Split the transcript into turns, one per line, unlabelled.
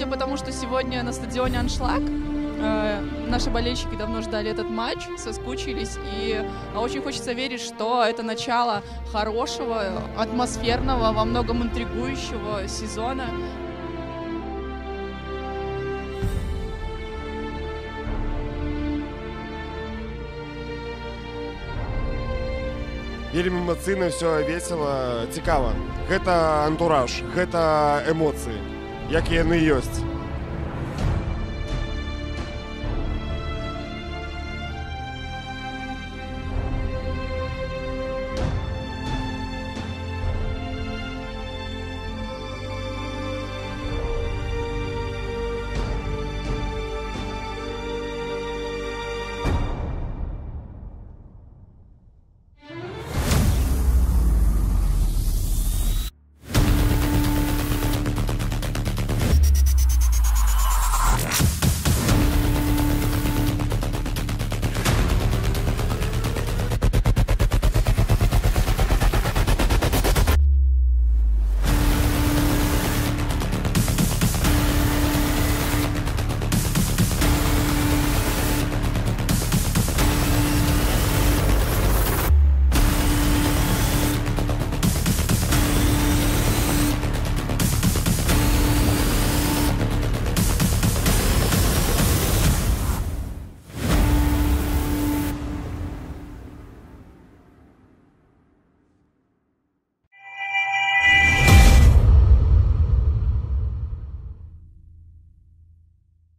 судя по тому, что сегодня на стадионе аншлаг, наши болельщики давно ждали этот матч, соскучились, и очень хочется верить, что это начало хорошего, атмосферного, во многом интригующего сезона.
Вельмі эмацыйна, все весела, цікава. Гэта антураж, гэта эмоцыі, як яны ёсць.